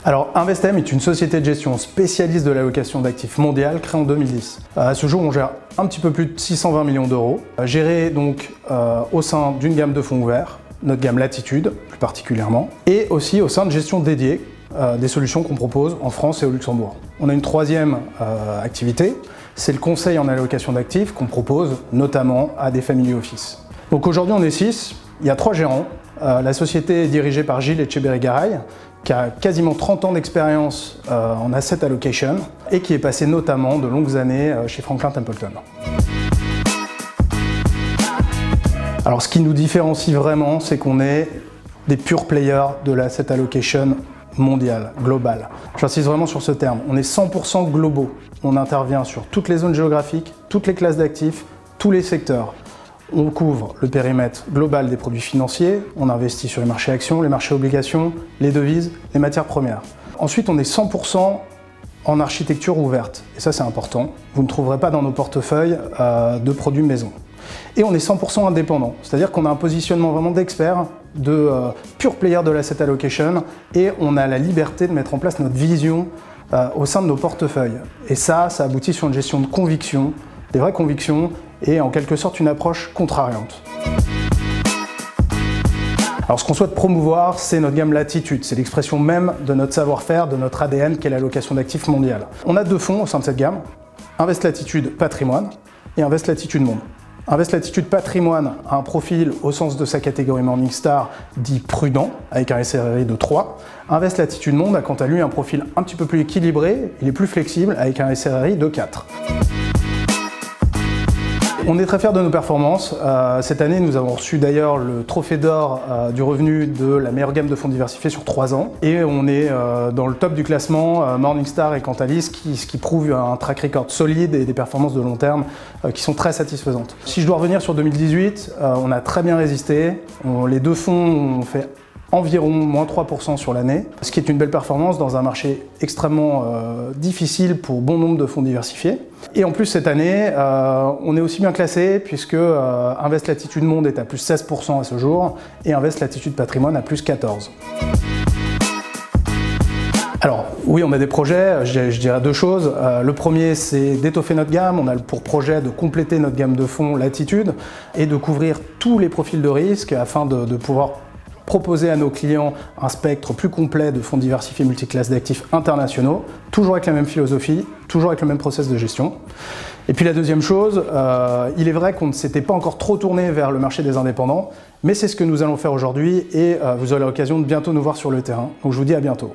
Alors, Investem est une société de gestion spécialiste de l'allocation d'actifs mondiale créée en 2010. À ce jour, on gère un petit peu plus de 620 millions d'euros, gérés donc au sein d'une gamme de fonds ouverts, notre gamme Latitude plus particulièrement, et aussi au sein de gestion dédiée, des solutions qu'on propose en France et au Luxembourg. On a une troisième activité, c'est le conseil en allocation d'actifs qu'on propose notamment à des family office. Donc aujourd'hui on est 6, il y a 3 gérants. La société est dirigée par Gilles Etcheberry-Garay, qui a quasiment 30 ans d'expérience en asset allocation et qui est passé notamment de longues années chez Franklin Templeton. Alors ce qui nous différencie vraiment, c'est qu'on est des pure players de l'asset allocation mondiale, globale. J'insiste vraiment sur ce terme. On est 100% globaux. On intervient sur toutes les zones géographiques, toutes les classes d'actifs, tous les secteurs. On couvre le périmètre global des produits financiers, on investit sur les marchés actions, les marchés obligations, les devises, les matières premières. Ensuite, on est 100% en architecture ouverte. Et ça, c'est important. Vous ne trouverez pas dans nos portefeuilles de produits maison. Et on est 100% indépendant, c'est-à-dire qu'on a un positionnement vraiment d'expert, de pure player de l'asset allocation, et on a la liberté de mettre en place notre vision au sein de nos portefeuilles. Et ça aboutit sur une gestion de conviction, des vraies convictions, et en quelque sorte une approche contrariante. Alors ce qu'on souhaite promouvoir, c'est notre gamme Latitude, c'est l'expression même de notre savoir-faire, de notre ADN, qui est l'allocation d'actifs mondiale. On a 2 fonds au sein de cette gamme, Invest Latitude Patrimoine et Invest Latitude Monde. Invest Latitude Patrimoine a un profil au sens de sa catégorie Morningstar dit prudent, avec un SRI de 3. Invest Latitude Monde a quant à lui un profil un petit peu plus équilibré, il est plus flexible, avec un SRI de 4. On est très fiers de nos performances. Cette année, nous avons reçu d'ailleurs le trophée d'or du revenu de la meilleure gamme de fonds diversifiés sur 3 ans. Et on est dans le top du classement Morningstar et Cantalis, ce qui prouve un track record solide et des performances de long terme qui sont très satisfaisantes. Si je dois revenir sur 2018, on a très bien résisté. Les 2 fonds ont fait environ moins 3% sur l'année, ce qui est une belle performance dans un marché extrêmement difficile pour bon nombre de fonds diversifiés. Et en plus cette année, on est aussi bien classé puisque Invest Latitude Monde est à plus 16% à ce jour et Invest Latitude Patrimoine à plus 14%. Alors oui, on a des projets, je dirais 2 choses. Le premier, c'est d'étoffer notre gamme. On a pour projet de compléter notre gamme de fonds Latitude et de couvrir tous les profils de risque afin de pouvoir proposer à nos clients un spectre plus complet de fonds diversifiés multiclasses d'actifs internationaux, toujours avec la même philosophie, toujours avec le même process de gestion. Et puis la deuxième chose, il est vrai qu'on ne s'était pas encore trop tourné vers le marché des indépendants, mais c'est ce que nous allons faire aujourd'hui et vous aurez l'occasion de bientôt nous voir sur le terrain. Donc je vous dis à bientôt.